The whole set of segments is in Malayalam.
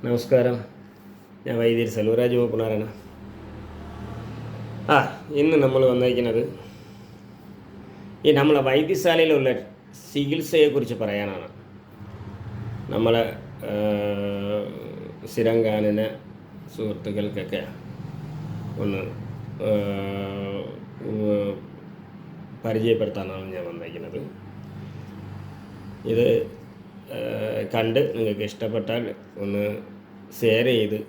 നമസ്കാരം. ഞാൻ വൈദ്യർ സെൽവരാജ് മൂപ്പനാരാണ്. ഇന്ന് നമ്മൾ വന്നിരിക്കുന്നത് നമ്മളെ വൈദ്യശാലയിലുള്ള ചികിത്സയെക്കുറിച്ച് പറയാനാണ്. നമ്മളെ സ്ഥിരം കാണുന്ന സുഹൃത്തുക്കൾക്കൊക്കെ ഒന്ന് പരിചയപ്പെടുത്താനാണ് ഞാൻ വന്നിരിക്കുന്നത്. ഇത് കണ്ട് നിങ്ങൾക്ക് ഇഷ്ടപ്പെട്ടാൽ ഒന്ന് ഷെയർ ചെയ്ത്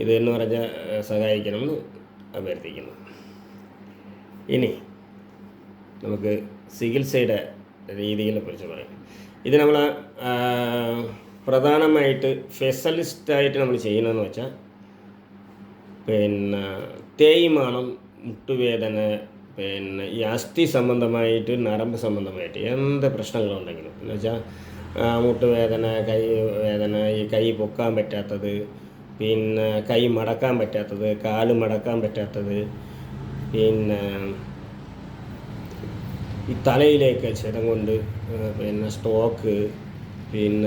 ഇതെന്ന് പറഞ്ഞാൽ സഹായിക്കണമെന്ന് അഭ്യർത്ഥിക്കുന്നു. ഇനി നമുക്ക് ചികിത്സയുടെ രീതികളെ കുറിച്ച് പറയാം. ഇത് നമ്മൾ പ്രധാനമായിട്ട് സ്പെഷ്യലിസ്റ്റായിട്ട് നമ്മൾ ചെയ്യുന്നതെന്ന് വെച്ചാൽ തേയ്മാനം, മുട്ടുവേദന, ഈ അസ്ഥി സംബന്ധമായിട്ട്, നരമ്പ് സംബന്ധമായിട്ട് എന്ത് പ്രശ്നങ്ങളുണ്ടെങ്കിലും എന്ന് വെച്ചാൽ മുട്ടുവേദന, കൈ വേദന, ഈ കൈ പൊക്കാൻ പറ്റാത്തത്, കൈ മടക്കാൻ പറ്റാത്തത്, കാല് മടക്കാൻ പറ്റാത്തത്, ഈ തലയിലേക്ക് ക്ഷതം കൊണ്ട് സ്ട്രോക്ക്,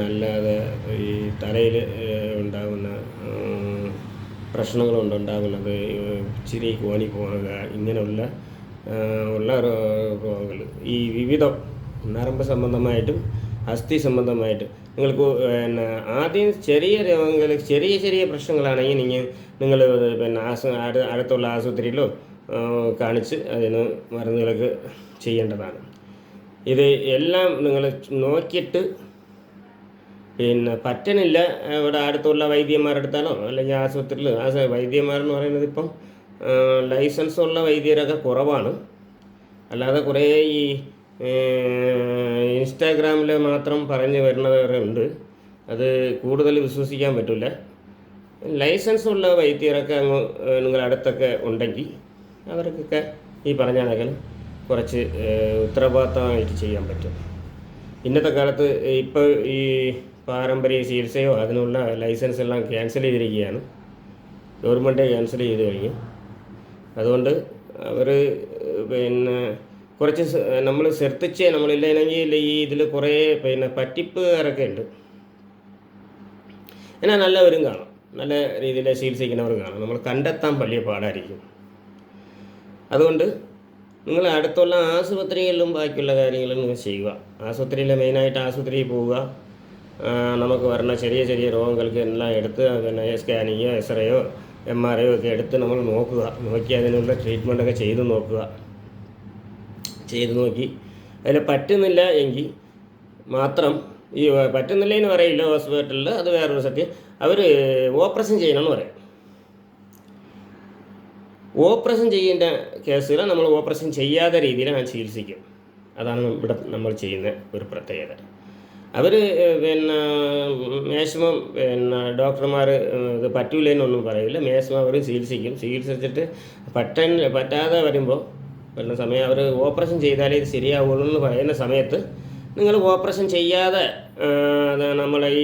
അല്ലാതെ ഈ തലയിൽ ഉണ്ടാകുന്ന പ്രശ്നങ്ങളുണ്ടാകുന്നത് ഇച്ചിരി കോണി പോകുക, ഇങ്ങനെയുള്ള രോഗങ്ങൾ, ഈ വിവിധ നരമ്പ് സംബന്ധമായിട്ടും അസ്ഥി സംബന്ധമായിട്ട് നിങ്ങൾക്ക് ആദ്യം ചെറിയ രോഗങ്ങൾ, ചെറിയ പ്രശ്നങ്ങളാണെങ്കിൽ നിങ്ങൾ അടുത്തുള്ള ആശുപത്രിയിലോ കാണിച്ച് അതിന് മരുന്നുകളൊക്കെ ചെയ്യേണ്ടതാണ്. ഇത് എല്ലാം നിങ്ങൾ നോക്കിയിട്ട് പറ്റണില്ല, ഇവിടെ അടുത്തുള്ള വൈദ്യന്മാരുടെ അടുത്താണോ അല്ലെങ്കിൽ ആശുപത്രിയിൽ. വൈദ്യന്മാരെന്ന് പറയുന്നത് ഇപ്പം ലൈസൻസ് ഉള്ള വൈദ്യരൊക്കെ കുറവാണ്. അല്ലാതെ കുറേ ഈ ഇൻസ്റ്റാഗ്രാമിൽ മാത്രം പറഞ്ഞു വരുന്നവരുണ്ട്. അത് കൂടുതൽ വിശ്വസിക്കാൻ പറ്റില്ല. ലൈസൻസ് ഉള്ള വൈദ്യരൊക്കെ അങ്ങ് നിങ്ങളുടെ അടുത്തൊക്കെ ഉണ്ടെങ്കിൽ അവർക്കൊക്കെ ഈ പറഞ്ഞ കണക്കിന് കുറച്ച് ഉത്തരവാദിത്തമായിട്ട് ചെയ്യാൻ പറ്റും. ഇന്നത്തെ കാലത്ത് ഇപ്പോൾ ഈ പാരമ്പര്യ ചികിത്സയോ അതിനുള്ള ലൈസൻസ് എല്ലാം ക്യാൻസൽ ചെയ്തിരിക്കുകയാണ്. ഗവൺമെൻറ് ക്യാൻസൽ ചെയ്ത് കഴിഞ്ഞു. അതുകൊണ്ട് അവർ കുറച്ച് നമ്മൾ ശ്രദ്ധിച്ച് നമ്മളില്ലെങ്കിൽ ഈ ഇതിൽ കുറേ പറ്റിപ്പുകാരൊക്കെ ഉണ്ട്. എന്നാൽ നല്ലവരും കാണും, നല്ല രീതിയിൽ ചികിത്സിക്കുന്നവർ കാണും. നമ്മൾ കണ്ടെത്താൻ വലിയ പാടായിരിക്കും. അതുകൊണ്ട് നിങ്ങൾ അടുത്തുള്ള ആശുപത്രികളിലും ബാക്കിയുള്ള കാര്യങ്ങളും നിങ്ങൾ ചെയ്യുക. ആശുപത്രിയിൽ മെയിനായിട്ട് ആശുപത്രിയിൽ പോവുക. നമുക്ക് വരുന്ന ചെറിയ രോഗങ്ങൾക്ക് എല്ലാം എടുത്ത് സ്കാനിങ്ങോ എക്സ്റേയോ MRI ഒക്കെ എടുത്ത് നമ്മൾ നോക്കി അതിനുള്ള ട്രീറ്റ്മെൻറ്റൊക്കെ ചെയ്ത് നോക്കി അതിൽ പറ്റുന്നില്ല എങ്കിൽ മാത്രം, ഈ പറ്റുന്നില്ലെന്ന് പറയില്ല ഹോസ്പിറ്റലിൽ, അത് വേറൊരു സത്യം. അവർ ഓപ്പറേഷൻ ചെയ്യണമെന്ന് പറയും. ഓപ്പറേഷൻ ചെയ്യേണ്ട കേസുകൾ നമ്മൾ ഓപ്പറേഷൻ ചെയ്യാത്ത രീതിയിൽ ഞാൻ ചികിത്സിക്കും. അതാണ് ഇവിടെ നമ്മൾ ചെയ്യുന്ന ഒരു പ്രത്യേകത. അവർ മാക്സിമം ഡോക്ടർമാർ ഇത് പറ്റൂലെന്നൊന്നും പറയില്ല. മാക്സിമം അവർ ചികിത്സിച്ചിട്ട് പറ്റാതെ വരുമ്പോൾ വരുന്ന സമയം അവർ ഓപ്പറേഷൻ ചെയ്താലേ ഇത് ശരിയാവുള്ളൂ എന്ന് പറയുന്ന സമയത്ത് നിങ്ങൾ ഓപ്പറേഷൻ ചെയ്യാതെ നമ്മളെ ഈ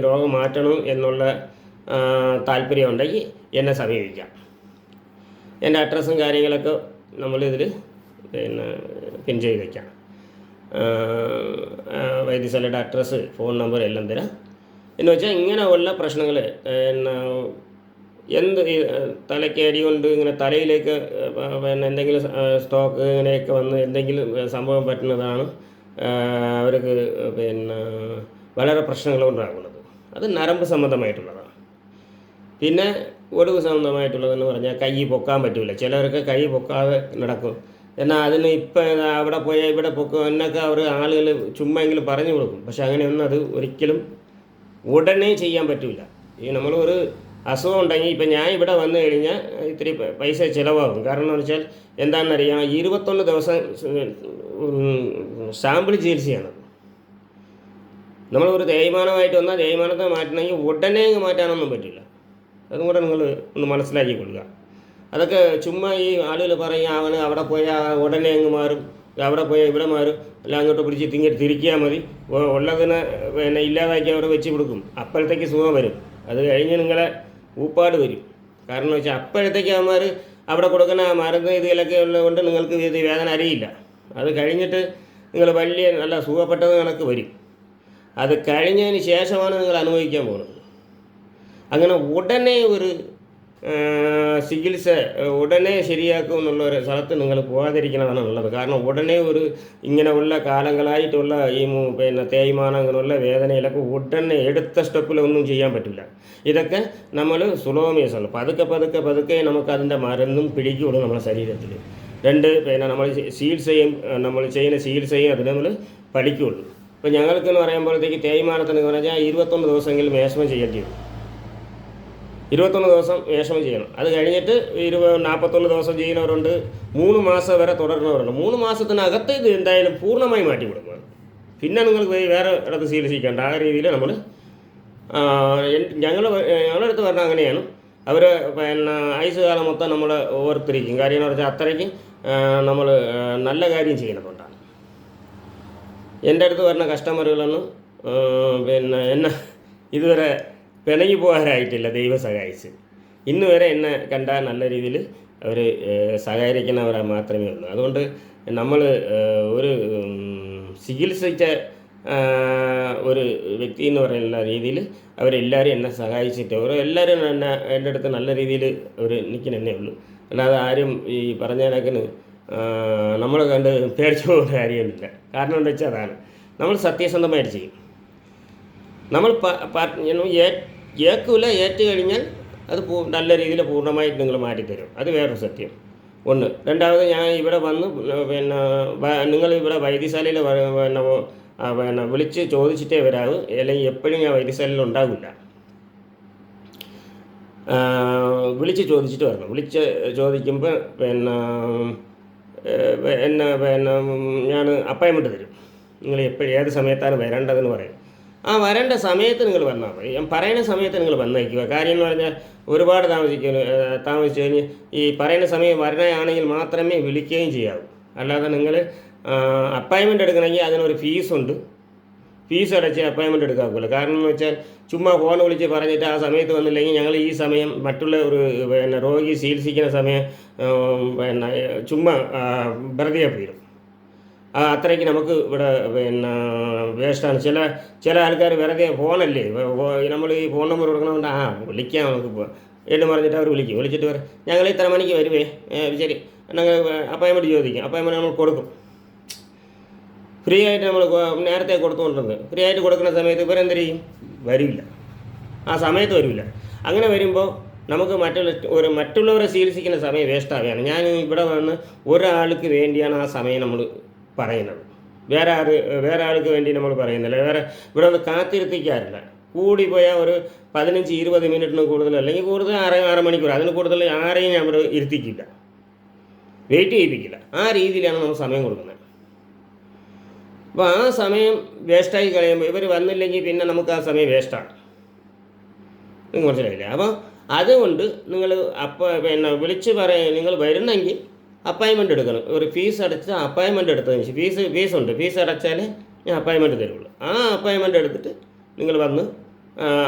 രോഗം മാറ്റണം എന്നുള്ള താല്പര്യം ഉണ്ടെങ്കിൽ എന്നെ സമീപിക്കാം. എൻ്റെ അഡ്രസ്സും കാര്യങ്ങളൊക്കെ നമ്മളിതിൽ പിൻ ചെയ്ത് വയ്ക്കാം. വൈദ്യശാലയുടെ അഡ്രസ്സ്, ഫോൺ നമ്പർ എല്ലാം തരാം. എന്ന് വെച്ചാൽ ഇങ്ങനെയുള്ള പ്രശ്നങ്ങൾ തലയ്ക്ക് അടി കൊണ്ട് ഇങ്ങനെ തലയിലേക്ക് എന്തെങ്കിലും സ്റ്റോക്ക് ഇങ്ങനെയൊക്കെ വന്ന് എന്തെങ്കിലും സംഭവം പറ്റുന്നതാണ് അവർക്ക് വളരെ പ്രശ്നങ്ങളുണ്ടാകുന്നത്. അത് നരമ്പ് സംബന്ധമായിട്ടുള്ളതാണ്. പിന്നെ ഒടിവ് സംബന്ധമായിട്ടുള്ളതെന്ന് പറഞ്ഞാൽ കൈ പൊക്കാൻ പറ്റില്ല. ചിലവർക്ക് കൈ പൊക്കാതെ നടക്കും. എന്നാൽ അതിന് ഇപ്പം അവിടെ പോയാൽ ഇവിടെ പൊക്കും എന്നൊക്കെ ആളുകൾ ചുമ്മായെങ്കിലും പറഞ്ഞു കൊടുക്കും. പക്ഷെ അങ്ങനെയൊന്നും അത് ഒരിക്കലും ഉടനെ ചെയ്യാൻ പറ്റില്ല. ഈ നമ്മളൊരു അസുഖം ഉണ്ടെങ്കിൽ ഇപ്പം ഞാൻ ഇവിടെ വന്നു കഴിഞ്ഞാൽ ഇത്തിരി പൈസ ചിലവാകും. കാരണം എന്ന് വെച്ചാൽ എന്താണെന്നറിയാം, 21 ദിവസം സാമ്പിൾ ചികിത്സയാണ്. നമ്മളൊരു തേയ്മാനമായിട്ട് വന്നാൽ തേയ്മാനത്തെ മാറ്റണമെങ്കിൽ ഉടനെ മാറ്റാനൊന്നും പറ്റില്ല. അതും കൂടെ നിങ്ങൾ ഒന്ന് മനസ്സിലാക്കിക്കൊള്ളുക. അതൊക്കെ ചുമ്മാ ഈ ആളുകൾ പറയും അവന് അവിടെ പോയാൽ ഉടനെ അങ്ങ് മാറും, അവിടെ പോയാൽ ഇവിടെ മാറും, അല്ല അങ്ങോട്ട് പിടിച്ച് ഇങ്ങോട്ട് തിരിക്കിയാൽ മതി, ഉള്ളതിനെ ഇല്ലാതാക്കി അവിടെ വെച്ച് കൊടുക്കും. അപ്പോഴത്തേക്ക് സുഖം വരും. അത് കഴിഞ്ഞ് നിങ്ങളെ ഊപ്പാട് വരും. കാരണം വെച്ചാൽ അപ്പോഴത്തേക്ക് അവന്മാർ അവിടെ കൊടുക്കുന്ന മരുന്ന് ഇതിലൊക്കെ ഉള്ളതുകൊണ്ട് നിങ്ങൾക്ക് ഇത് വേദന അറിയില്ല. അത് കഴിഞ്ഞിട്ട് നിങ്ങൾ വലിയ നല്ല സുഖപ്പെട്ടത് കണക്ക് വരും. അത് കഴിഞ്ഞതിന് ശേഷമാണ് നിങ്ങൾ അനുഭവിക്കാൻ പോകുന്നത്. അങ്ങനെ ഉടനെ ഒരു ചികിത്സ ഉടനെ ശരിയാക്കും എന്നുള്ള ഒരു സ്ഥലത്ത് നിങ്ങൾ പോകാതിരിക്കണമെന്നാണ് ഉള്ളത്. കാരണം ഉടനെ ഒരു ഇങ്ങനെ ഉള്ള കാലങ്ങളായിട്ടുള്ള ഈ തേയ്മാനം അങ്ങനെയുള്ള വേദനയിലൊക്കെ ഉടനെ എടുത്ത സ്റ്റെപ്പിലൊന്നും ചെയ്യാൻ പറ്റില്ല. ഇതൊക്കെ നമ്മൾ സുലോമേസാണ്, പതുക്കെ പതുക്കെ പതുക്കെ നമുക്ക് അതിൻ്റെ മരുന്നും പിടിക്കുകയുള്ളൂ നമ്മുടെ ശരീരത്തിൽ. നമ്മൾ ചെയ്യുന്ന ചികിത്സയും അതിന് നമ്മൾ പഠിക്കുകയുള്ളൂ. ഇപ്പോൾ ഞങ്ങൾക്കെന്ന് പറയുമ്പോഴത്തേക്ക് തേയ്മാനത്തിന് പറഞ്ഞാൽ 21 ദിവസമെങ്കിലും മേശമം ചെയ്യേണ്ടി വരും. 21 ദിവസം മേശമം ചെയ്യണം. അത് കഴിഞ്ഞിട്ട് 41 ദിവസം ചെയ്യുന്നവരുണ്ട്, 3 മാസം വരെ തുടരുന്നവരുണ്ട്. 3 മാസത്തിനകത്ത് ഇത് എന്തായാലും പൂർണ്ണമായി മാറ്റി കൊടുക്കണം. പിന്നെ നിങ്ങൾക്ക് വേറെ ഇടത്ത് ചികിത്സിക്കേണ്ട ആ രീതിയിൽ നമ്മൾ ഞങ്ങളുടെ അടുത്ത് പറഞ്ഞാൽ അങ്ങനെയാണ്. അവർ ആയുസ് കാലം മൊത്തം നമ്മൾ ഓർത്തിരിക്കും. കാര്യം എന്ന് പറഞ്ഞാൽ അത്രയ്ക്ക് നമ്മൾ നല്ല കാര്യം ചെയ്യുന്നതുകൊണ്ടാണ്. എൻ്റെ അടുത്ത് വരുന്ന കസ്റ്റമറുകളൊന്നും എന്നെ ഇതുവരെ പിണങ്ങി പോകാനായിട്ടില്ല, ദൈവം സഹായിച്ച്. ഇന്ന് വരെ എന്നെ കണ്ടാൽ നല്ല രീതിയിൽ അവർ സഹകരിക്കുന്നവരാ മാത്രമേ ഉള്ളൂ. അതുകൊണ്ട് നമ്മൾ ഒരു ചികിത്സിച്ച ഒരു വ്യക്തി എന്ന് പറയുന്ന രീതിയിൽ അവരെല്ലാവരും എന്നെ സഹായിച്ചിട്ട് എല്ലാവരും എൻ്റെ അടുത്ത് നല്ല രീതിയിൽ അവർ നിൽക്കുന്നതന്നെ ഉള്ളൂ. അല്ലാതെ ആരും ഈ പറഞ്ഞ കണക്കിന് നമ്മൾ കണ്ട് പേടിച്ചു പോകുന്ന കാര്യമൊന്നുമില്ല. കാരണം എന്താ വെച്ചാൽ അതാണ്, നമ്മൾ സത്യസന്ധമായിട്ട് ചെയ്യും. നമ്മൾ ഏക്കില്ല, ഏറ്റ് കഴിഞ്ഞാൽ അത് നല്ല രീതിയിൽ പൂർണ്ണമായിട്ട് നിങ്ങൾ മാറ്റിത്തരും. അത് വേറൊരു സത്യം. ഒന്ന്. രണ്ടാമത് ഞാൻ ഇവിടെ വന്ന് നിങ്ങൾ ഇവിടെ വൈദ്യശാലയിൽ വിളിച്ച് ചോദിച്ചിട്ടേ വരാവൂ, അല്ലെങ്കിൽ എപ്പോഴും ഞാൻ വൈദ്യശാലയിൽ ഉണ്ടാകില്ല. വിളിച്ച് ചോദിച്ചിട്ട് വരണം. വിളിച്ച് ചോദിക്കുമ്പോൾ ഞാൻ അപ്പോയിൻമെൻറ്റ് തരും. നിങ്ങൾ ഏത് സമയത്താണ് വരേണ്ടതെന്ന് പറയും. ആ വരേണ്ട സമയത്ത് നിങ്ങൾ വന്നാൽ മതി. ഞാൻ പറയുന്ന സമയത്ത് നിങ്ങൾ വന്നേക്കുക. കാര്യം എന്ന് പറഞ്ഞാൽ ഒരുപാട് താമസിച്ച് കഴിഞ്ഞ് ഈ പറയുന്ന സമയം വരണയാണെങ്കിൽ മാത്രമേ വിളിക്കുകയും ചെയ്യാവൂ. അല്ലാതെ നിങ്ങൾ അപ്പോയിൻമെൻറ്റ് എടുക്കണമെങ്കിൽ അതിനൊരു ഫീസുണ്ട്. ഫീസ് അടച്ച് അപ്പോയിൻമെൻറ്റ് എടുക്കാറില്ല. കാരണം എന്ന് വെച്ചാൽ ചുമ്മാ ഫോൺ വിളിച്ച് പറഞ്ഞിട്ട് ആ സമയത്ത് വന്നില്ലെങ്കിൽ ഞങ്ങൾ ഈ സമയം മറ്റുള്ള ഒരു രോഗി ചികിത്സിക്കുന്ന സമയം ചുമ്മാ വെറുതെ പോയിടും. അത്രയ്ക്ക് നമുക്ക് ഇവിടെ വേസ്റ്റാണ്. ചില ആൾക്കാർ വെറുതെ ഫോണല്ലേ, നമ്മൾ ഈ ഫോൺ നമ്പർ കൊടുക്കണമെന്നുണ്ട് വിളിക്കാം നമുക്ക് എന്ന് പറഞ്ഞിട്ട് അവർ വിളിച്ചിട്ട് വരാം, ഞങ്ങൾ ഇത്ര മണിക്ക് വരുവേ, ശരി ഞങ്ങൾ അപ്പോയിൻമെൻറ്റ് ചോദിക്കും. അപ്പോയിൻമെൻറ്റ് നമ്മൾ കൊടുക്കും. ഫ്രീ ആയിട്ട് നമ്മൾ നേരത്തെ കൊടുത്തുകൊണ്ടിരുന്നത്. ഫ്രീ ആയിട്ട് കൊടുക്കുന്ന സമയത്ത് ഇവരെന്ത് ചെയ്യും? വരില്ല, ആ സമയത്ത് വരില്ല. അങ്ങനെ വരുമ്പോൾ നമുക്ക് മറ്റുള്ളവരെ ചികിത്സിക്കുന്ന സമയം വേസ്റ്റാവുകയാണ്. ഞാൻ ഇവിടെ വന്ന് ഒരാൾക്ക് വേണ്ടിയാണ് ആ സമയം നമ്മൾ പറയുന്നത്, വേറെ ആൾക്ക് വേണ്ടി നമ്മൾ പറയുന്നില്ല. ഇവിടെ ഒന്ന് കാത്തിരുത്തിക്കാറില്ല. കൂടിപ്പോയാൽ ഒരു 15-20 മിനിറ്റിന് കൂടുതൽ, അല്ലെങ്കിൽ കൂടുതൽ 6 മണിക്കൂർ, അതിന് കൂടുതൽ ആരെയും ഞാൻ ഇവിടെ ഇരുത്തിക്കില്ല, വെയിറ്റ് ചെയ്യിപ്പിക്കില്ല. ആ രീതിയിലാണ് നമ്മൾ സമയം കൊടുക്കുന്നത്. അപ്പോൾ ആ സമയം വേസ്റ്റായി കഴിയുമ്പോൾ ഇവർ വന്നില്ലെങ്കിൽ പിന്നെ നമുക്ക് ആ സമയം വേസ്റ്റാണ്. നിങ്ങൾക്ക് മനസ്സിലായില്ലേ? അപ്പോൾ അതുകൊണ്ട് നിങ്ങൾ വിളിച്ച് നിങ്ങൾ വരുന്നെങ്കിൽ അപ്പോയിൻമെൻറ്റ് എടുക്കണം. ഒരു ഫീസ് അടച്ച് അപ്പോയിൻമെൻറ്റ് എടുത്തതിന് ശേഷം ഫീസുണ്ട്, ഫീസ് അടച്ചാലേ ഞാൻ അപ്പോയിൻമെൻറ്റ് തരുള്ളൂ. ആ അപ്പോയിൻമെൻറ്റ് എടുത്തിട്ട് നിങ്ങൾ വന്ന്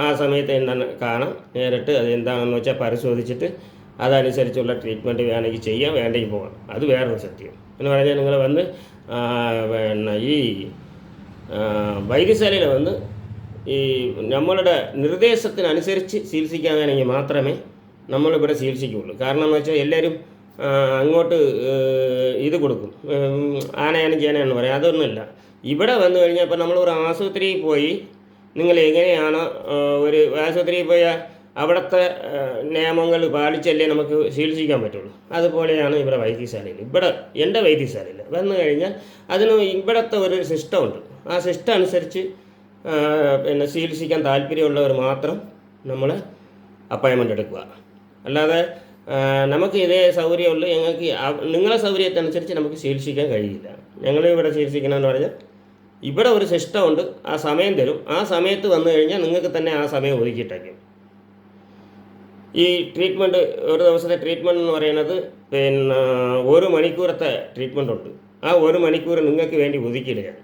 ആ സമയത്ത് എന്താണ് കാണാം, നേരിട്ട് അത് എന്താണെന്ന് വെച്ചാൽ പരിശോധിച്ചിട്ട് അതനുസരിച്ചുള്ള ട്രീറ്റ്മെൻറ്റ് വേണമെങ്കിൽ ചെയ്യാം, വേണ്ടെങ്കിൽ പോകാം. അത് വേറൊരു സത്യം എന്ന് പറഞ്ഞാൽ നിങ്ങൾ വന്ന് ഈ വൈദ്യശാലയിൽ വന്ന് ഈ നമ്മളുടെ നിർദ്ദേശത്തിനനുസരിച്ച് ചികിത്സിക്കാനാണെങ്കിൽ മാത്രമേ നമ്മളിവിടെ ചികിത്സിക്കുകയുള്ളൂ. കാരണം എന്ന് വെച്ചാൽ എല്ലാവരും അങ്ങോട്ട് ഇത് കൊടുക്കും, ആനയാണ് ചേനയാണെന്ന് പറയും. അതൊന്നുമില്ല. ഇവിടെ വന്നു കഴിഞ്ഞാൽ ഇപ്പോൾ നമ്മളൊരു ആശുപത്രിയിൽ പോയി നിങ്ങൾ എങ്ങനെയാണ് ഒരു ആശുപത്രിയിൽ പോയാൽ അവിടുത്തെ നിയമങ്ങൾ പാലിച്ചല്ലേ നമുക്ക് ചികിത്സിക്കാൻ പറ്റുള്ളൂ. അതുപോലെയാണ് ഇവിടെ വൈദ്യശാലയിൽ. എൻ്റെ വൈദ്യശാലയിൽ വന്നു കഴിഞ്ഞാൽ അതിന് ഇവിടുത്തെ ഒരു സിസ്റ്റമുണ്ട്. ആ സിസ്റ്റം അനുസരിച്ച് ചികിത്സിക്കാൻ താല്പര്യമുള്ളവർ മാത്രം നമ്മൾ അപ്പോയിൻമെൻറ്റ് എടുക്കുക. അല്ലാതെ നമുക്ക് ഇതേ സൗകര്യമുള്ളൂ, ഞങ്ങൾക്ക് നിങ്ങളെ സൗകര്യത്തിനനുസരിച്ച് നമുക്ക് ചികിത്സിക്കാൻ കഴിയില്ല. ഞങ്ങൾ ഇവിടെ ചികിത്സിക്കണമെന്ന് പറഞ്ഞാൽ ഇവിടെ ഒരു സിസ്റ്റമുണ്ട്, ആ സമയം തരും. ആ സമയത്ത് വന്നു കഴിഞ്ഞാൽ നിങ്ങൾക്ക് തന്നെ ആ സമയം ഒതുക്കിയിട്ടേക്കും. ഈ ട്രീറ്റ്മെൻറ്റ്, ഒരു ദിവസത്തെ ട്രീറ്റ്മെൻറ്റ് എന്ന് പറയുന്നത് 1 മണിക്കൂറത്തെ ട്രീറ്റ്മെൻ്റ് ഉണ്ട്. ആ 1 മണിക്കൂർ നിങ്ങൾക്ക് വേണ്ടി ഒതുക്കിയിടുകയാണ്.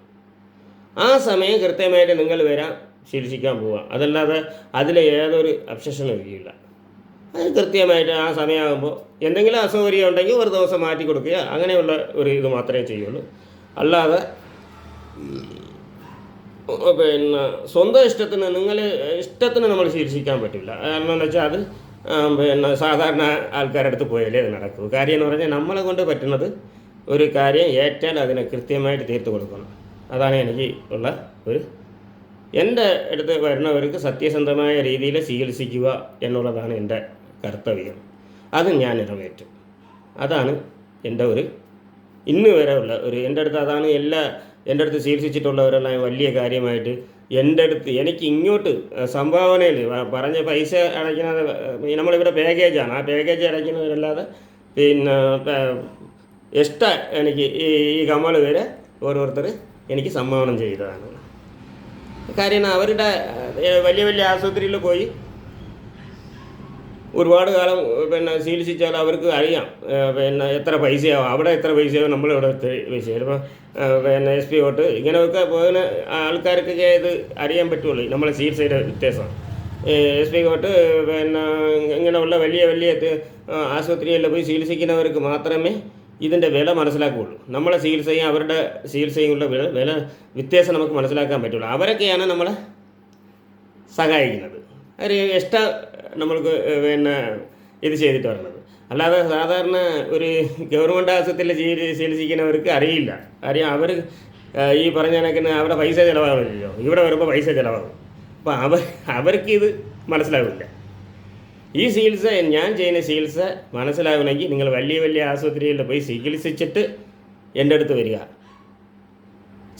ആ സമയം കൃത്യമായിട്ട് നിങ്ങൾ വരാൻ ചികിത്സിക്കാൻ പോവുക. അതല്ലാതെ അതിൽ ഏതൊരു അബ്സെഷനും ഇരിക്കില്ല. അത് കൃത്യമായിട്ട് ആ സമയമാകുമ്പോൾ എന്തെങ്കിലും അസൗകര്യം ഉണ്ടെങ്കിൽ ഒരു ദിവസം മാറ്റി കൊടുക്കുക, അങ്ങനെയുള്ള ഒരു ഇത് മാത്രമേ ചെയ്യുള്ളൂ. അല്ലാതെ പിന്നെ സ്വന്തം ഇഷ്ടത്തിന് നമ്മൾ ചികിത്സിക്കാൻ പറ്റില്ല. കാരണം എന്ന് വെച്ചാൽ അത് പിന്നെ സാധാരണ ആൾക്കാരുടെ അടുത്ത് പോയാലേ അത് നടക്കൂ. കാര്യം എന്ന് പറഞ്ഞാൽ നമ്മളെ കൊണ്ട് പറ്റുന്നത് ഒരു കാര്യം ഏറ്റാൽ അതിനെ കൃത്യമായിട്ട് തീർത്ത് കൊടുക്കണം. അതാണ് എനിക്ക് ഉള്ള ഒരു എൻ്റെ അടുത്ത് വരുന്നവർക്ക് സത്യസന്ധമായ രീതിയിൽ ചികിത്സിക്കുക എന്നുള്ളതാണ് എൻ്റെ കർത്തവ്യം. അത് ഞാൻ നിറവേറ്റും. അതാണ് എൻ്റെ ഒരു ഇന്ന് വരെ ഉള്ള ഒരു എൻ്റെ അടുത്ത് അതാണ് എൻ്റെ അടുത്ത് ചികിത്സിച്ചിട്ടുള്ളവരെല്ലാം വലിയ കാര്യമായിട്ട് എൻ്റെ അടുത്ത് എനിക്ക് ഇങ്ങോട്ട് സംഭാവനയിൽ പറഞ്ഞ പൈസ അടയ്ക്കുന്നത് നമ്മളിവിടെ പാക്കേജാണ്. ആ പാക്കേജ് അടയ്ക്കുന്നവരല്ലാതെ പിന്നെ എക്സ്ട്രാ എനിക്ക് ഈ കമ്മൽ വരെ ഓരോരുത്തർ എനിക്ക് സംഭാവന ചെയ്തതാണ്. കാര്യം അവരുടെ വലിയ വലിയ ആശുപത്രിയിൽ പോയി ഒരുപാട് കാലം പിന്നെ ചികിത്സിച്ചാൽ അവർക്ക് അറിയാം പിന്നെ എത്ര പൈസയാവും, അവിടെ എത്ര പൈസയാവും, നമ്മളിവിടെ എത്ര പൈസയാവും. ഇപ്പോൾ പിന്നെ SP തൊട്ട് ഇങ്ങനെയൊക്കെ പോകുന്ന ആൾക്കാർക്കൊക്കെ ഇത് അറിയാൻ പറ്റുള്ളൂ നമ്മളെ ചികിത്സയുടെ വ്യത്യാസം. SP തൊട്ട് പിന്നെ ഇങ്ങനെയുള്ള വലിയ വലിയ ആശുപത്രികളിൽ പോയി ചികിത്സിക്കുന്നവർക്ക് മാത്രമേ ഇതിൻ്റെ വില മനസ്സിലാക്കുകയുള്ളൂ. നമ്മളെ ചികിത്സയും അവരുടെ ചികിത്സയുമുള്ള വില വ്യത്യാസം നമുക്ക് മനസ്സിലാക്കാൻ പറ്റുള്ളൂ. അവരൊക്കെയാണ് നമ്മളെ സഹായിക്കുന്നത്. ഒരു എക്സ്ട്രാ നമ്മൾക്ക് പിന്നെ ഇത് ചെയ്തിട്ട് വരണത്. അല്ലാതെ സാധാരണ ഒരു ഗവൺമെൻറ് ആശുപത്രിയിൽ ചികിത്സിക്കുന്നവർക്ക് അറിയില്ല. കാര്യം അവർ ഈ പറഞ്ഞ കണക്കിന് അവിടെ പൈസ ചിലവാകില്ലല്ലോ, ഇവിടെ വരുമ്പോൾ പൈസ ചിലവാകും. അപ്പോൾ അവർക്കിത് മനസ്സിലാവില്ല. ഈ ചികിത്സ ഞാൻ ചെയ്യുന്ന ചികിത്സ മനസ്സിലാവണമെങ്കിൽ നിങ്ങൾ വലിയ വലിയ ആശുപത്രികളിൽ പോയി ചികിത്സിച്ചിട്ട് എൻ്റെ അടുത്ത് വരിക.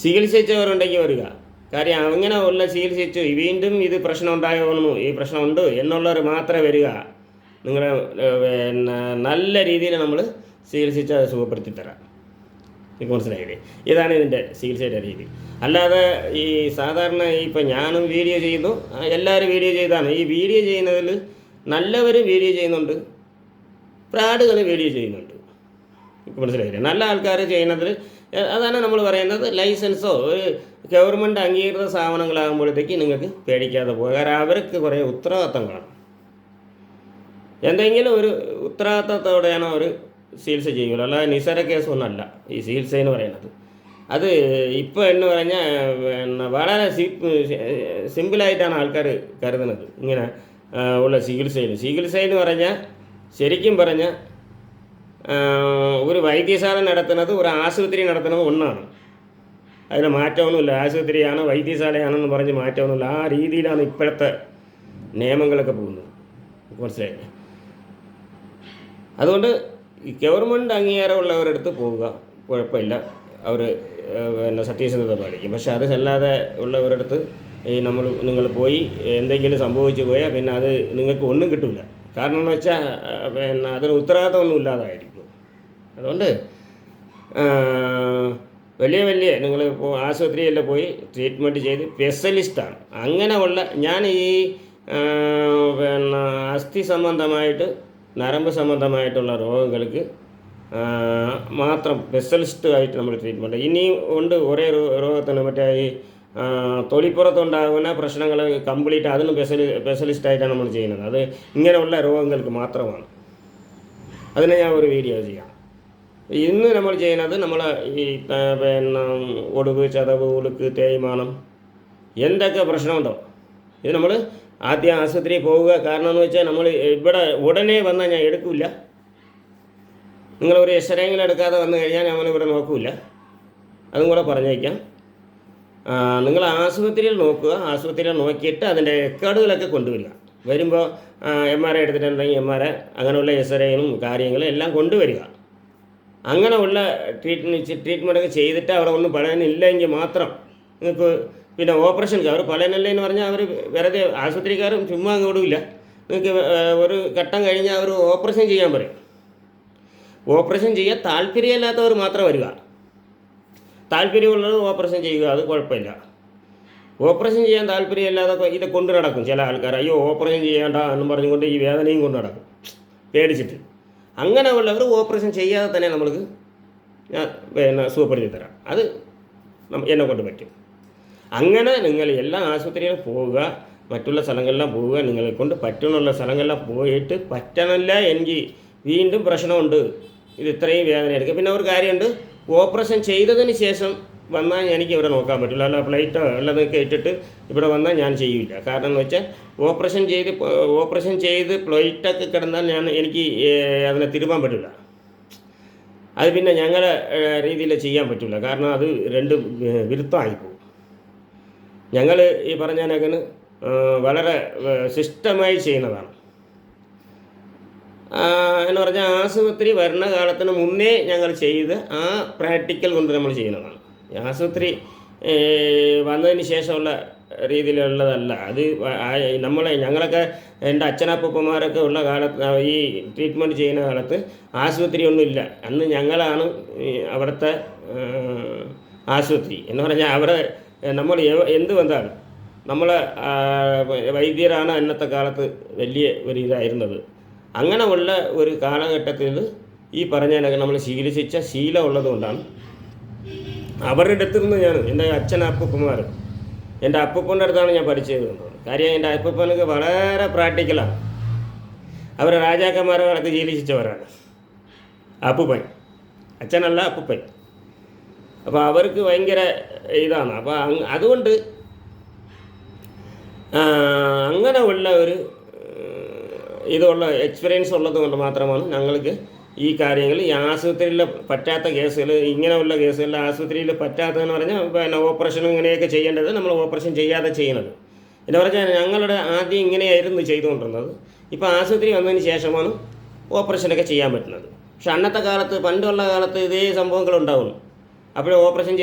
ചികിത്സിച്ചവരുണ്ടെങ്കിൽ വരിക. കാര്യം അങ്ങനെ ഉള്ള ചികിത്സിച്ചു വീണ്ടും ഇത് പ്രശ്നം ഉണ്ടാകുന്നു, ഈ പ്രശ്നമുണ്ട് എന്നുള്ളവർ മാത്രമേ വരിക. നിങ്ങളെ പിന്നെ നല്ല രീതിയിൽ നമ്മൾ ചികിത്സിച്ച് അത് സുഖപ്പെടുത്തി തരാം. എനിക്ക് മനസ്സിലായില്ലേ? ഇതാണ് ഇതിൻ്റെ ചികിത്സയുടെ രീതി. അല്ലാതെ ഈ സാധാരണ ഇപ്പം ഞാനും വീഡിയോ ചെയ്യുന്നു, എല്ലാവരും വീഡിയോ ചെയ്താണ്. ഈ വീഡിയോ ചെയ്യുന്നതിൽ നല്ലവരും വീഡിയോ ചെയ്യുന്നുണ്ട്, ഫ്രാഡുകൾ വീഡിയോ ചെയ്യുന്നുണ്ട്. എനിക്ക് മനസ്സിലായില്ലേ? നല്ല ആൾക്കാർ ചെയ്യുന്നതിൽ അതാണ് നമ്മൾ പറയുന്നത്. ലൈസൻസോ ഒരു ഗവൺമെൻറ് അംഗീകൃത സ്ഥാപനങ്ങളാകുമ്പോഴത്തേക്ക് നിങ്ങൾക്ക് പേടിക്കാതെ പോകുക. കാരണം അവർക്ക് കുറേ ഉത്തരവാദിത്തം കാണും. എന്തെങ്കിലും ഒരു ഉത്തരവാദിത്തത്തോടെയാണ് അവർ ചികിത്സ ചെയ്യുള്ളൂ. അല്ലാതെ നിസ്സാര കേസൊന്നുമല്ല ഈ ചികിത്സ എന്ന് പറയുന്നത്. അത് ഇപ്പോൾ എന്ന് പറഞ്ഞാൽ പിന്നെ വളരെ സിമ്പിളായിട്ടാണ് ആൾക്കാർ കരുതുന്നത്. ഇങ്ങനെ ഉള്ള ചികിത്സയെന്ന് പറഞ്ഞാൽ ശരിക്കും പറഞ്ഞാൽ ഒരു വൈദ്യശാല നടത്തുന്നത് ഒരു ആശുപത്രി നടത്തുന്നത് ഒന്നാണ്. അതിന് മാറ്റമൊന്നുമില്ല. ആശുപത്രിയാണ് വൈദ്യശാലയാണെന്ന് പറഞ്ഞ് മാറ്റമൊന്നുമില്ല. ആ രീതിയിലാണ് ഇപ്പോഴത്തെ നിയമങ്ങളൊക്കെ പോകുന്നത്. മനസ്സിലായില്ലേ? അതുകൊണ്ട് ഈ ഗവൺമെൻറ് അംഗീകാരമുള്ളവരുടെ അടുത്ത് പോവുക, കുഴപ്പമില്ല, അവർ പിന്നെ സത്യസന്ധത പാലിക്കും. പക്ഷെ അത് അല്ലാതെ ഉള്ളവരുടെ അടുത്ത് നിങ്ങൾ പോയി എന്തെങ്കിലും സംഭവിച്ചു പോയാൽ പിന്നെ അത് നിങ്ങൾക്ക് ഒന്നും കിട്ടില്ല. കാരണം എന്ന് വെച്ചാൽ പിന്നെ അതിന് ഉത്തരവാദിത്തമൊന്നും ഇല്ലാതായിരിക്കും. അതുകൊണ്ട് വലിയ നിങ്ങൾ ആശുപത്രിയെല്ലാം പോയി ട്രീറ്റ്മെൻറ്റ് ചെയ്ത് സ്പെഷ്യലിസ്റ്റാണ്. അങ്ങനെ ഉള്ള ഞാൻ ഈ പിന്നെ അസ്ഥി സംബന്ധമായിട്ട് നരമ്പ് സംബന്ധമായിട്ടുള്ള രോഗങ്ങൾക്ക് മാത്രം സ്പെഷ്യലിസ്റ്റുമായിട്ട് നമ്മൾ ട്രീറ്റ്മെൻറ്റ്. ഇനിയും ഉണ്ട് കുറേ രോഗത്തിന് മറ്റേ ഈ തൊലിപ്പുറത്തുണ്ടാകുന്ന പ്രശ്നങ്ങൾ കംപ്ലീറ്റ് അതിന് സ്പെഷ്യലിസ്റ്റായിട്ടാണ് നമ്മൾ ചെയ്യുന്നത്. അത് ഇങ്ങനെയുള്ള രോഗങ്ങൾക്ക് മാത്രമാണ്. അതിനെ ഞാൻ ഒരു വീഡിയോ ചെയ്യാം. ഇന്ന് നമ്മൾ ചെയ്യുന്നത് നമ്മൾ ഈ പിന്നെ ഒടുവ്, ചതവ്, ഉളുക്ക്, തേയ്മാനം എന്തൊക്കെ പ്രശ്നമുണ്ടോ ഇത് നമ്മൾ ആദ്യം ആശുപത്രിയിൽ പോവുക. കാരണം എന്ന് വെച്ചാൽ നമ്മൾ ഇവിടെ ഉടനെ വന്നാൽ ഞാൻ എടുക്കില്ല. നിങ്ങളൊരു എക്സ്റേയെങ്കിലും എടുക്കാതെ വന്നു കഴിഞ്ഞാൽ നമ്മളിവിടെ നോക്കില്ല. അതും കൂടെ പറഞ്ഞേക്കാം. നിങ്ങൾ ആശുപത്രിയിൽ നോക്കുക. ആശുപത്രിയിൽ നോക്കിയിട്ട് അതിൻ്റെ റെക്കോർഡുകളൊക്കെ കൊണ്ടുവരിക. വരുമ്പോൾ MRI എടുത്തിട്ടുണ്ടെങ്കിൽ MRI, അങ്ങനെയുള്ള എക്സ്റേയും കാര്യങ്ങളും എല്ലാം കൊണ്ടുവരിക. അങ്ങനെയുള്ള ട്രീറ്റ്മെൻറ്റൊക്കെ ചെയ്തിട്ട് അവിടെ ഒന്നും പറയാനില്ലെങ്കിൽ മാത്രം നിങ്ങൾക്ക് പിന്നെ ഓപ്പറേഷൻ അവർ പറയാനില്ല എന്ന് പറഞ്ഞാൽ അവർ വെറുതെ ആശുപത്രിക്കാരും ചുമ്മാ അങ്ങോട്ടുമില്ല. നിങ്ങൾക്ക് ഒരു ഘട്ടം കഴിഞ്ഞാൽ അവർ ഓപ്പറേഷൻ ചെയ്യാൻ പറയും. ഓപ്പറേഷൻ ചെയ്യാൻ താല്പര്യമില്ലാത്തവർ മാത്രം വരിക. താല്പര്യമുള്ളത് ഓപ്പറേഷൻ ചെയ്യുക, അത് കുഴപ്പമില്ല. ഓപ്പറേഷൻ ചെയ്യാൻ താല്പര്യമില്ലാതെ ഇത് കൊണ്ട് നടക്കും ചില ആൾക്കാർ. അയ്യോ ഓപ്പറേഷൻ ചെയ്യേണ്ട എന്നും പറഞ്ഞുകൊണ്ട് ഈ വേദനയും കൊണ്ട് നടക്കും പേടിച്ചിട്ട്. അങ്ങനെ ഉള്ളവർ ഓപ്പറേഷൻ ചെയ്യാതെ തന്നെ നമ്മൾക്ക് പിന്നെ സുഖപ്പെടുത്തി തരാം. അത് എന്നെ കൊണ്ട് പറ്റും. അങ്ങനെ നിങ്ങൾ എല്ലാ ആശുപത്രിയിലും പോവുക, മറ്റുള്ള സ്ഥലങ്ങളിലും പോവുക. നിങ്ങളെ കൊണ്ട് പറ്റുന്നുള്ള സ്ഥലങ്ങളിലും പോയിട്ട് പറ്റണില്ല എനിക്ക് വീണ്ടും പ്രശ്നമുണ്ട്, ഇത് ഇത്രയും വേദന എടുക്കുക. പിന്നെ ഒരു കാര്യമുണ്ട്, ഓപ്പറേഷൻ ചെയ്തതിന് ശേഷം വന്നാൽ എനിക്ക് ഇവിടെ നോക്കാൻ പറ്റില്ല, അല്ല പ്ലേറ്റോ ഉള്ളതൊക്കെ ഇട്ടിട്ട് ഇവിടെ വന്നാൽ ഞാൻ ചെയ്യില്ല. കാരണം എന്ന് വെച്ചാൽ ഓപ്പറേഷൻ ചെയ്ത് പ്ലേറ്റൊക്കെ കിടന്നാൽ എനിക്ക് അതിനെ തിരുമാൻ പറ്റില്ല. അത് പിന്നെ ഞങ്ങളുടെ രീതിയിൽ ചെയ്യാൻ പറ്റില്ല, കാരണം അത് രണ്ടും വിരുദ്ധമായിപ്പോകും. ഞങ്ങൾ ഈ പറഞ്ഞതിനൊക്കെ വളരെ സിസ്റ്റമായി ചെയ്യുന്നതാണ്. എന്ന് പറഞ്ഞാൽ ആശുപത്രി വരണ കാലത്തിന് മുന്നേ ഞങ്ങൾ ചെയ്ത് ആ പ്രാക്ടിക്കൽ കൊണ്ട് നമ്മൾ ചെയ്യുന്നതാണ്. വന്നതിന് ശേഷമുള്ള രീതിയിലുള്ളതല്ല അത്. ഞങ്ങളൊക്കെ എൻ്റെ അച്ഛനപ്പൂപ്പന്മാരൊക്കെ ഉള്ള കാലത്ത്, ഈ ട്രീറ്റ്മെൻറ്റ് ചെയ്യുന്ന കാലത്ത് ആശുപത്രിയൊന്നുമില്ല. അന്ന് ഞങ്ങളാണ് അവിടുത്തെ ആശുപത്രി എന്ന് പറഞ്ഞാൽ. നമ്മൾ എന്ത് വന്നാലും നമ്മളെ വൈദ്യരാണ് അന്നത്തെ കാലത്ത് വലിയ ഒരു ഇതായിരുന്നത്. അങ്ങനെ ഉള്ള ഒരു കാലഘട്ടത്തിൽ ഈ പറഞ്ഞതിനൊക്കെ നമ്മൾ ചികിത്സിച്ച ശീലം ഉള്ളതുകൊണ്ടാണ് അവരുടെ അടുത്ത് നിന്ന് എൻ്റെ അച്ഛനപ്പൂപ്പന്മാർ, എൻ്റെ അപ്പൂപ്പൻ്റെ അടുത്താണ് ഞാൻ പഠിച്ചത്. കാര്യം എൻ്റെ അപ്പൂപ്പനൊക്കെ വളരെ പ്രാക്ടിക്കലാണ്. അവർ രാജാക്കന്മാരെ കാലത്ത് ചികിത്സിച്ചവരാണ്. അപ്പൂപ്പൻ, അച്ഛനല്ല അപ്പൂപ്പൻ. അപ്പോൾ അവർക്ക് ഭയങ്കര ഇതാണ്. അപ്പോൾ അതുകൊണ്ട് അങ്ങനെ ഉള്ള ഒരു ഇതുള്ള എക്സ്പീരിയൻസ് ഉള്ളത് കൊണ്ട് മാത്രമാണ് ഞങ്ങൾക്ക് ഈ കാര്യങ്ങൾ, ഈ ആശുപത്രിയിൽ പറ്റാത്ത കേസുകൾ, ഇങ്ങനെയുള്ള കേസുകളിൽ ആശുപത്രിയിൽ പറ്റാത്തതെന്ന് പറഞ്ഞാൽ പിന്നെ ഓപ്പറേഷൻ ഇങ്ങനെയൊക്കെ ചെയ്യേണ്ടത് നമ്മൾ ഓപ്പറേഷൻ ചെയ്യാതെ ചെയ്യുന്നത്. എന്ന് പറഞ്ഞാൽ ഞങ്ങളുടെ ആദ്യം ഇങ്ങനെയായിരുന്നു ചെയ്തുകൊണ്ടിരുന്നത്. ഇപ്പോൾ ആശുപത്രി വന്നതിന് ശേഷമാണ് ഓപ്പറേഷനൊക്കെ ചെയ്യാൻ പറ്റുന്നത്. പക്ഷെ അന്നത്തെ കാലത്ത്, പണ്ടുള്ള കാലത്ത് ഇതേ സംഭവങ്ങളുണ്ടാവുന്നു. അപ്പോൾ ഓപ്പറേഷൻ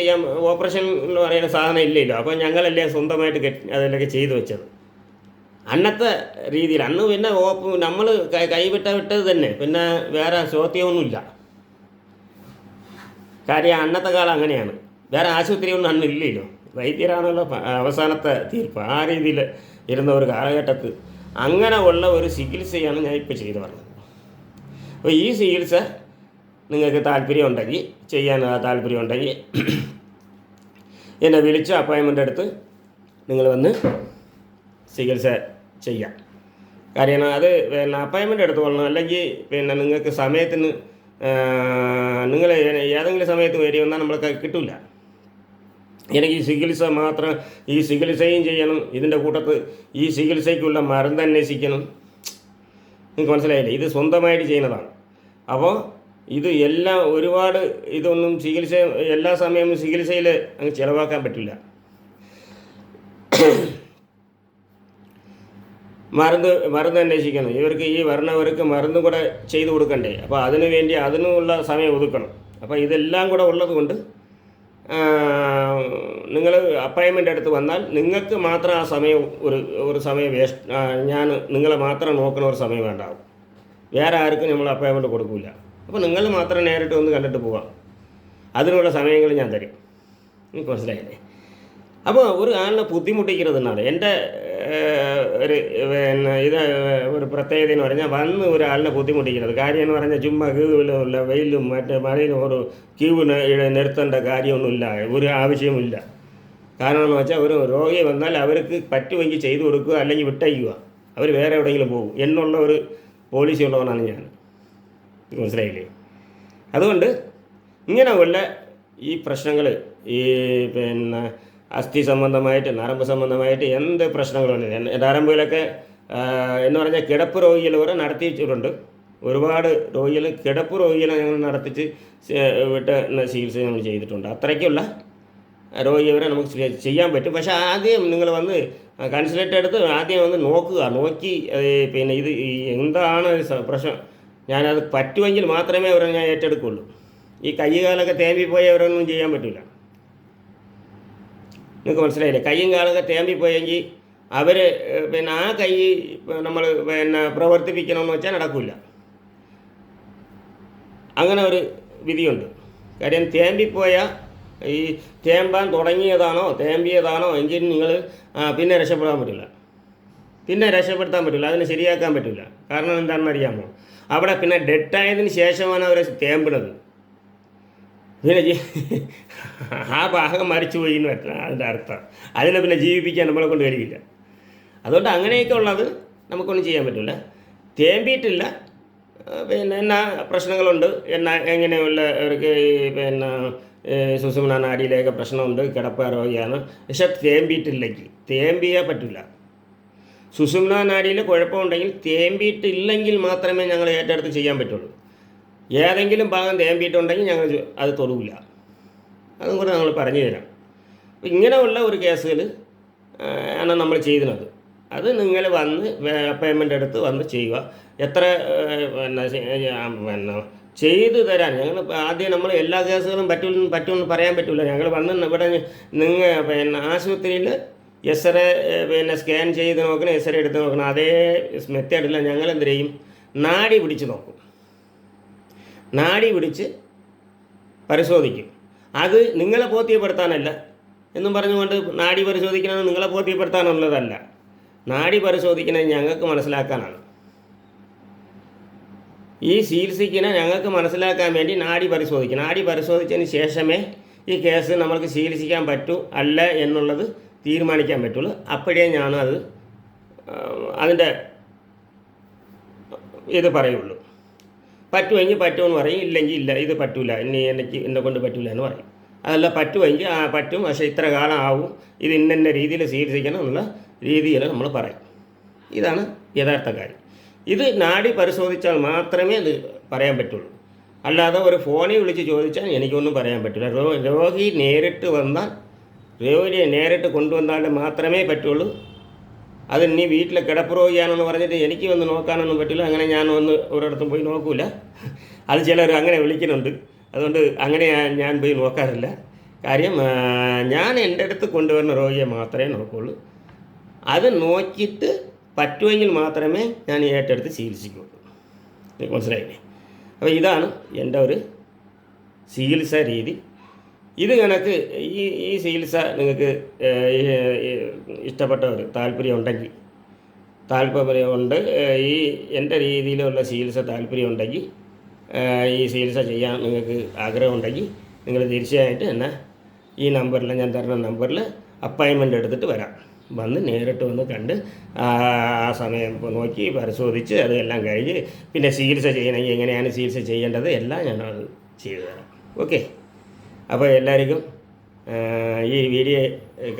എന്ന് പറയുന്ന സാധനം ഇല്ലല്ലോ. അപ്പോൾ ഞങ്ങളല്ലേ സ്വന്തമായിട്ട് അതിലൊക്കെ ചെയ്തു വെച്ചത് അന്നത്തെ രീതിയിൽ. അന്ന് പിന്നെ നമ്മൾ വിട്ടത് തന്നെ, പിന്നെ വേറെ ചോദ്യമൊന്നുമില്ല. കാര്യം അന്നത്തെ കാലം അങ്ങനെയാണ്. വേറെ ആശുപത്രിയൊന്നും അന്ന് ഇല്ലല്ലോ. വൈദ്യരാണല്ലോ അവസാനത്തെ തീർപ്പ്. ആ രീതിയിൽ ഇരുന്ന ഒരു കാലഘട്ടത്തിൽ അങ്ങനെ ഉള്ള ഒരു ചികിത്സയാണ് ഞാൻ ഇപ്പോൾ ചെയ്തു പറഞ്ഞത്. അപ്പോൾ ഈ ചികിത്സ നിങ്ങൾക്ക് താല്പര്യമുണ്ടെങ്കിൽ, ചെയ്യാൻ താല്പര്യമുണ്ടെങ്കിൽ എന്നെ വിളിച്ച് അപ്പോയിൻമെൻ്റ് എടുത്ത് നിങ്ങൾ വന്ന് ചികിത്സ ചെയ്യാം. കാര്യം അത് പിന്നെ അപ്പോയിൻമെൻ്റ് എടുത്ത് കൊള്ളണം. അല്ലെങ്കിൽ പിന്നെ നിങ്ങൾക്ക് സമയത്തിന് നിങ്ങൾ ഏതെങ്കിലും സമയത്ത് വരുമെന്നാൽ നമ്മൾക്ക് കിട്ടില്ല. എനിക്ക് ഈ ചികിത്സയും ചെയ്യണം, ഇതിൻ്റെ കൂട്ടത്ത് ഈ ചികിത്സയ്ക്കുള്ള മരുന്ന് അന്വേഷിക്കണം. നിങ്ങൾക്ക് മനസ്സിലായില്ലേ? ഇത് സ്വന്തമായിട്ട് ചെയ്യുന്നതാണ്. അപ്പോൾ ഇത് എല്ലാം ഒരുപാട് ഇതൊന്നും എല്ലാ സമയവും ചികിത്സയിൽ അങ്ങ് ചിലവാക്കാൻ പറ്റില്ല. മരുന്ന് അന്വേഷിക്കണം. ഈ വരണവർക്ക് മരുന്ന് കൂടെ ചെയ്തു കൊടുക്കണ്ടേ. അപ്പോൾ അതിനുള്ള സമയം ഒതുക്കണം. അപ്പോൾ ഇതെല്ലാം കൂടെ ഉള്ളത് കൊണ്ട് നിങ്ങൾ അപ്പോയിൻമെൻ്റ് എടുത്ത് വന്നാൽ നിങ്ങൾക്ക് മാത്രം ആ സമയം ഒരു സമയം ഞാൻ നിങ്ങളെ മാത്രം നോക്കുന്ന ഒരു സമയം വേണ്ടാവും. വേറെ ആർക്കും നമ്മൾ അപ്പോയിൻമെൻ്റ് കൊടുക്കില്ല. അപ്പോൾ നിങ്ങൾ മാത്രം നേരിട്ട് ഒന്ന് കണ്ടിട്ട് പോവാം. അതിനുള്ള സമയങ്ങൾ ഞാൻ തരും. എനിക്ക് മനസ്സിലായില്ലേ? അപ്പോൾ ഒരു ആളിനെ ബുദ്ധിമുട്ടിക്കരുതെന്നാണ് എൻ്റെ ഒരു പ്രത്യേകത എന്ന് പറഞ്ഞാൽ, വന്ന് ഒരാളിനെ ബുദ്ധിമുട്ടിക്കരുത്. കാര്യം എന്ന് പറഞ്ഞാൽ ചുമ്മാ ക്യൂവിലുള്ള വെയിലും മഴയിലും ഒരു ക്യൂവിന് നിർത്തേണ്ട കാര്യമൊന്നുമില്ല, ഒരു ആവശ്യമില്ല. കാരണം എന്ന് വെച്ചാൽ ഒരു രോഗി വന്നാൽ അവർക്ക് പറ്റുമെങ്കിൽ ചെയ്തു കൊടുക്കുക, അല്ലെങ്കിൽ വിട്ടയക്കുക. അവർ വേറെ എവിടെയെങ്കിലും പോകും എന്നുള്ള ഒരു പോളിസി ഉള്ളവനാണ് ഞാൻ. മനസ്സിലായില്ലേ? അതുകൊണ്ട് ഇങ്ങനെയുള്ള ഈ പ്രശ്നങ്ങൾ, ഈ പിന്നെ അസ്ഥി സംബന്ധമായിട്ട്, നരമ്പ് സംബന്ധമായിട്ട് എന്ത് പ്രശ്നങ്ങളുണ്ട്. നരമ്പിലൊക്കെ എന്ന് പറഞ്ഞാൽ കിടപ്പ് രോഗികൾ വരെ നടത്തിയിട്ടുണ്ട്. ഒരുപാട് കിടപ്പ് രോഗികളെ ഞങ്ങൾ നടത്തിച്ച് വിട്ട് ചികിത്സ നമ്മൾ ചെയ്തിട്ടുണ്ട്. അത്രയ്ക്കുള്ള രോഗി വരെ നമുക്ക് ചെയ്യാൻ പറ്റും. പക്ഷേ ആദ്യം നിങ്ങൾ വന്ന് കൺസൾട്ട് എടുത്ത് ആദ്യം വന്ന് നോക്കി പിന്നെ ഇത് എന്താണ് പ്രശ്നം, ഞാനത് പറ്റുമെങ്കിൽ മാത്രമേ അവരെ ഞാൻ ഏറ്റെടുക്കുള്ളൂ. ഈ കൈകാലൊക്കെ തേമ്പിപ്പോയവരൊന്നും ചെയ്യാൻ പറ്റില്ല. നിങ്ങൾക്ക് മനസ്സിലായില്ലേ? കൈയും കാലൊക്കെ തേമ്പിപ്പോയെങ്കിൽ അവർ പിന്നെ ആ കൈ നമ്മൾ പിന്നെ പ്രവർത്തിപ്പിക്കണമെന്ന് വെച്ചാൽ നടക്കില്ല. അങ്ങനെ ഒരു വിധിയുണ്ട്. കാര്യം തേമ്പിപ്പോയ ഈ തേമ്പാൻ തേമ്പിയതാണോ എങ്കിൽ നിങ്ങൾ പിന്നെ രക്ഷപ്പെടാൻ പറ്റില്ല. അതിനെ ശരിയാക്കാൻ പറ്റില്ല. കാരണം എന്താണെന്ന് അറിയാമോ? അവിടെ പിന്നെ ഡെഡായതിന് ശേഷമാണ് അവർ തേമ്പുന്നത്. പിന്നെ ആ ഭാഗം മരിച്ചുപോയി എന്ന് പറ്റില്ല അതിൻ്റെ അർത്ഥം. അതിനെ പിന്നെ ജീവിപ്പിക്കാൻ നമ്മളെ കൊണ്ട് കഴിയില്ല. അതുകൊണ്ട് അങ്ങനെയൊക്കെ ഉള്ളത് നമുക്കൊന്നും ചെയ്യാൻ പറ്റില്ല. തേമ്പിയിട്ടില്ല, പിന്നെ എന്നാ പ്രശ്നങ്ങളുണ്ട്, എങ്ങനെയുള്ള അവർക്ക് പിന്നെ സുഷുമ്നാ നാഡിയിലേക്ക് പ്രശ്നമുണ്ട്, കിടപ്പ് രോഗിയാണ്. പക്ഷെ തേമ്പിയാൽ പറ്റില്ല. സുഷുമ്നാ നാഡിയിൽ കുഴപ്പമുണ്ടെങ്കിൽ തേമ്പിയിട്ടില്ലെങ്കിൽ മാത്രമേ ഞങ്ങൾ ഏറ്റെടുത്ത് ചെയ്യാൻ പറ്റുള്ളൂ. ഏതെങ്കിലും ഭാഗം തേമ്പിയിട്ടുണ്ടെങ്കിൽ ഞങ്ങൾ അത് തൊടില്ല. അതും കൂടെ നമ്മൾ പറഞ്ഞു തരാം. ഇങ്ങനെയുള്ള ഒരു കേസുകൾ ആണ് നമ്മൾ ചെയ്യുന്നത്. അത് നിങ്ങൾ വന്ന് അപ്പോയിൻമെൻ്റ് എടുത്ത് വന്ന് ചെയ്യുക. എത്ര പിന്നെ ചെയ്തു തരാൻ ഞങ്ങൾ ആദ്യം നമ്മൾ എല്ലാ കേസുകളും പറ്റുമെന്ന് പറയാൻ പറ്റില്ല. ഞങ്ങൾ വന്ന് ഇവിടെ നിങ്ങൾ പിന്നെ ആശുപത്രിയിൽ എക്സ്റേ പിന്നെ സ്കാൻ ചെയ്ത് നോക്കണം, എക്സ്റേ എടുത്ത് നോക്കണം. അതേ മെത്തേഡില്ല ഞങ്ങൾ എന്ത് ചെയ്യും, നാഡി പിടിച്ച് നോക്കും. നാഡി പിടിച്ച് പരിശോധിക്കും. അത് നിങ്ങളെ ബോധ്യപ്പെടുത്താനല്ല എന്നും പറഞ്ഞുകൊണ്ട് നാഡി പരിശോധിക്കണമെന്ന് നിങ്ങളെ ബോധ്യപ്പെടുത്താനുള്ളതല്ല. നാഡി പരിശോധിക്കുന്നത് ഞങ്ങൾക്ക് മനസ്സിലാക്കാനാണ്. ഈ ചികിത്സിക്കുന്ന ഞങ്ങൾക്ക് മനസ്സിലാക്കാൻ വേണ്ടി നാഡി പരിശോധിക്കും. നാഡി പരിശോധിച്ചതിന് ശേഷമേ ഈ കേസ് നമ്മൾക്ക് ചികിത്സിക്കാൻ പറ്റൂ അല്ല എന്നുള്ളത് തീരുമാനിക്കാൻ പറ്റുള്ളൂ. അപ്പോഴേ ഞാനത് അതിൻ്റെ ഇത് പറയുള്ളൂ. പറ്റുമെങ്കിൽ പറ്റുമെന്ന് പറയും, ഇല്ലെങ്കിൽ ഇല്ല, ഇത് പറ്റില്ല, എന്നെ കൊണ്ട് പറ്റില്ല എന്ന് പറയും. അതല്ല പറ്റുമെങ്കിൽ പറ്റും, പക്ഷേ ഇത്ര കാലം ആവും, ഇത് ഇന്ന രീതിയിൽ ചികിത്സിക്കണം എന്നുള്ള രീതിയിൽ നമ്മൾ പറയും. ഇതാണ് യഥാർത്ഥ കാര്യം. ഇത് നാഡി പരിശോധിച്ചാൽ മാത്രമേ അത് പറയാൻ പറ്റുള്ളൂ. അല്ലാതെ ഒരു ഫോണിൽ വിളിച്ച് ചോദിച്ചാൽ എനിക്കൊന്നും പറയാൻ പറ്റില്ല. രോഗി നേരിട്ട് വന്നാൽ, രോഗിയെ നേരിട്ട് കൊണ്ടുവന്നാൽ മാത്രമേ പറ്റുള്ളൂ. അത് ഇനി വീട്ടിലെ കിടപ്പ് രോഗിയാണെന്ന് പറഞ്ഞിട്ട് എനിക്ക് വന്ന് നോക്കാനൊന്നും പറ്റില്ല. അങ്ങനെ ഞാൻ ഒരിടത്തും പോയി നോക്കൂല. അത് ചിലർ അങ്ങനെ വിളിക്കുന്നുണ്ട്. അതുകൊണ്ട് അങ്ങനെ ഞാൻ പോയി നോക്കാറില്ല. കാര്യം ഞാൻ എൻ്റെ അടുത്ത് കൊണ്ടുവരുന്ന രോഗിയെ മാത്രമേ നോക്കുള്ളൂ. അത് നോക്കിയിട്ട് പറ്റുമെങ്കിൽ മാത്രമേ ഞാൻ ഏറ്റെടുത്ത് ചികിത്സിക്കുള്ളൂ. മനസ്സിലായില്ലേ? അപ്പോൾ ഇതാണ് എൻ്റെ ഒരു ചികിത്സാ രീതി. ഇത് കണക്ക് ഈ ചികിത്സ നിങ്ങൾക്ക് ഇഷ്ടപ്പെട്ടവർ താല്പര്യമുണ്ട്, ഈ എൻ്റെ രീതിയിലുള്ള ചികിത്സ താല്പര്യമുണ്ടെങ്കിൽ, ഈ ചികിത്സ ചെയ്യാൻ നിങ്ങൾക്ക് ആഗ്രഹമുണ്ടെങ്കിൽ നിങ്ങൾ തീർച്ചയായിട്ടും എന്നെ ഈ നമ്പറിൽ, ഞാൻ തരുന്ന നമ്പറിൽ അപ്പോയിൻമെൻ്റ് എടുത്തിട്ട് വരാം. വന്ന് നേരിട്ട് വന്ന് കണ്ട് ആ സമയം നോക്കി പരിശോധിച്ച് അതെല്ലാം കഴിഞ്ഞ് പിന്നെ ചികിത്സ ചെയ്യണമെങ്കിൽ എങ്ങനെയാണ് ചികിത്സ ചെയ്യേണ്ടത് എല്ലാം ഞാനത് ചെയ്തു തരാം. ഓക്കെ. അപ്പോൾ എല്ലാവർക്കും ഈ വീഡിയോ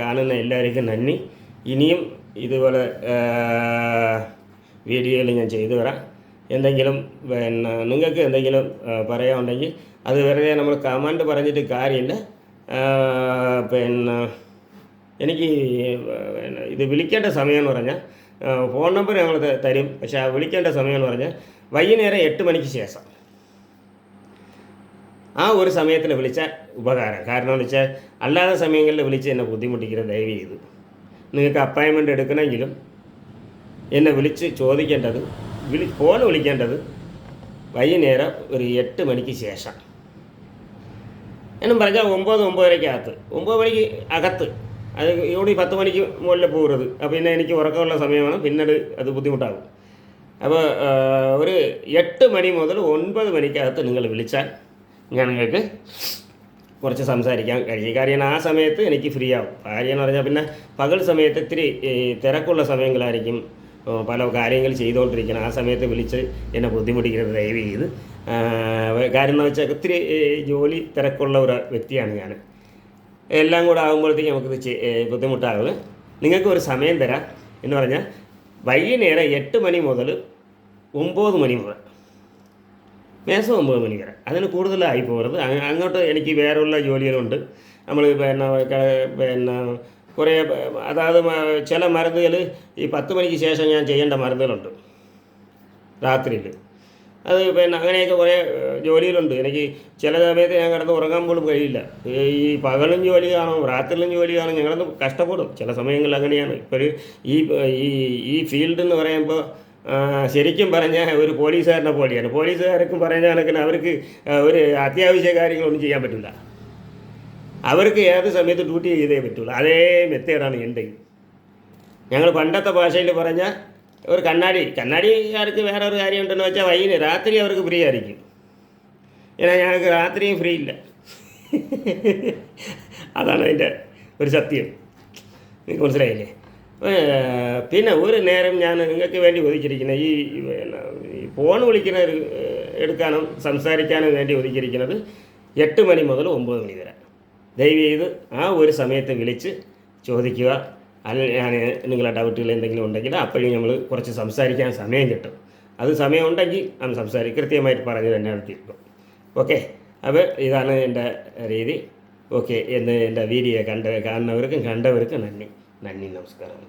കാണുന്ന എല്ലാവർക്കും നന്ദി. ഇനിയും ഇതുപോലെ വീഡിയോയിൽ ഞാൻ ചെയ്തു വരാം. എന്തെങ്കിലും പിന്നെ നിങ്ങൾക്ക് എന്തെങ്കിലും പറയാനുണ്ടെങ്കിൽ അത് വെറുതെ നമ്മൾ കമൻറ്റ് പറഞ്ഞിട്ട് കാര്യമില്ല. പിന്നെ എനിക്ക് ഇത് വിളിക്കേണ്ട സമയം എന്ന് പറഞ്ഞാൽ ഫോൺ നമ്പർ ഞങ്ങൾ തരും. പക്ഷേ ആ വിളിക്കേണ്ട സമയം എന്ന് പറഞ്ഞാൽ വൈകുന്നേരം 8 മണിക്ക് ശേഷം. ആ ഒരു സമയത്തിൽ വിളിച്ചാൽ ഉപകാരം. കാരണം എന്ന് വെച്ചാൽ അല്ലാത്ത സമയങ്ങളിൽ വിളിച്ച് എന്നെ ബുദ്ധിമുട്ടിക്കരുത് ദയവ് ചെയ്ത്. നിങ്ങൾക്ക് അപ്പോയിൻമെൻ്റ് എടുക്കണമെങ്കിലും എന്നെ വിളിച്ച് ചോദിക്കേണ്ടത്, ഫോൺ വിളിക്കേണ്ടത് വൈകുന്നേരം ഒരു 8 മണിക്ക് ശേഷം. എന്നും പറഞ്ഞാൽ 9-9:30 9 മണിക്ക് അകത്ത്. അത് ഇവിടെ 10 മണിക്ക് മുകളിൽ പോകരുത്. അപ്പോൾ പിന്നെ എനിക്ക് ഉറക്കമുള്ള സമയമാണ്, പിന്നീട് അത് ബുദ്ധിമുട്ടാകും. അപ്പോൾ ഒരു 8 മണി മുതൽ 9 മണിക്കകത്ത് നിങ്ങൾ വിളിച്ചാൽ ഞാൻ നിങ്ങൾക്ക് കുറച്ച് സംസാരിക്കാൻ കഴിയും. കാര്യം ആ സമയത്ത് എനിക്ക് ഫ്രീ ആവും. കാര്യം എന്ന് പറഞ്ഞാൽ പിന്നെ പകൽ സമയത്ത് ഇത്തിരി തിരക്കുള്ള സമയങ്ങളായിരിക്കും, പല കാര്യങ്ങൾ ചെയ്തുകൊണ്ടിരിക്കണം. ആ സമയത്ത് വിളിച്ച് എന്നെ ബുദ്ധിമുട്ടിക്കരുത് ദയവ് ചെയ്ത്. കാര്യം എന്ന് വെച്ചാൽ ഒത്തിരി ജോലി തിരക്കുള്ള ഒരു വ്യക്തിയാണ് ഞാൻ. എല്ലാം കൂടെ ആകുമ്പോഴത്തേക്ക് നമുക്കിത് ബുദ്ധിമുട്ടാകും. നിങ്ങൾക്ക് ഒരു സമയം തരാം എന്ന് പറഞ്ഞാൽ വൈകുന്നേരം 8 മണി മുതൽ 9 മണി മുതൽ മേസം 9 മണി വരെ. അതിന് കൂടുതലായി പോകരുത്. അങ്ങോട്ട് എനിക്ക് വേറെയുള്ള ജോലികളുണ്ട്. നമ്മൾ പിന്നെ കുറേ, അതായത് ചില മരുന്നുകൾ ഈ 10 മണിക്ക് ശേഷം ഞാൻ ചെയ്യേണ്ട മരുന്നുകളുണ്ട് രാത്രിയിൽ. അത് പിന്നെ അങ്ങനെയൊക്കെ കുറേ ജോലികളുണ്ട്. എനിക്ക് ചില സമയത്ത് ഞാൻ കിടന്ന് ഉറങ്ങാൻ പോലും കഴിയില്ല. ഈ പകലും ജോലി കാണും, രാത്രിയിലും ജോലി കാണും. ഞങ്ങളൊന്ന് കഷ്ടപ്പെടും ചില സമയങ്ങളിൽ. അങ്ങനെയാണ് ഇപ്പോൾ ഈ ഫീൽഡ് എന്ന് പറയുമ്പോൾ ശരിക്കും പറഞ്ഞാൽ ഒരു പോലീസുകാരനെ പോലെയാണ്. പോലീസുകാർക്കും പറയുന്ന കണക്കിന് അവർക്ക് ഒരു അത്യാവശ്യ കാര്യങ്ങളൊന്നും ചെയ്യാൻ പറ്റില്ല. അവർക്ക് ഏത് സമയത്ത് ഡ്യൂട്ടി ചെയ്തേ പറ്റുള്ളൂ. അതേ മെത്തേഡാണ് എൻ്റെ. ഞങ്ങൾ പണ്ടത്തെ ഭാഷയിൽ പറഞ്ഞാൽ ഒരു കണ്ണാടിക്കാർക്ക് വേറെ ഒരു കാര്യം ഉണ്ടെന്ന് വെച്ചാൽ രാത്രി അവർക്ക് ഫ്രീ ആയിരിക്കും. ഏന്നാ ഞങ്ങൾക്ക് രാത്രിയും ഫ്രീ ഇല്ല. അതാണ് അതിൻ്റെ ഒരു സത്യം. നിങ്ങൾക്ക് മനസ്സിലായില്ലേ? പിന്നെ ഒരു നേരം ഞാൻ നിങ്ങൾക്ക് വേണ്ടി ഒതുക്കിയിരിക്കുന്നത് ഈ ഫോൺ വിളിക്കുന്ന എടുക്കാനും സംസാരിക്കാനും വേണ്ടി ഒതുക്കിയിരിക്കുന്നത് 8 മണി മുതൽ 9 മണി വരെ. ദയവ് ചെയ്ത് ആ ഒരു സമയത്ത് വിളിച്ച് ചോദിക്കുക. അല്ലെങ്കിൽ നിങ്ങളുടെ ഡൗട്ടുകൾ എന്തെങ്കിലും ഉണ്ടെങ്കിൽ അപ്പോഴും നമ്മൾ കുറച്ച് സംസാരിക്കാൻ സമയം കിട്ടും. അത് സമയമുണ്ടെങ്കിൽ അത് കൃത്യമായിട്ട് പറഞ്ഞ് തന്നെ തീർക്കും. ഓക്കെ, അപ്പോൾ ഇതാണ് എൻ്റെ രീതി. ഓക്കെ, എന്ന് എൻ്റെ വീഡിയോ കാണുന്നവർക്കും കണ്ടവർക്കും നന്ദി. നന്ദി, നമസ്കാരം.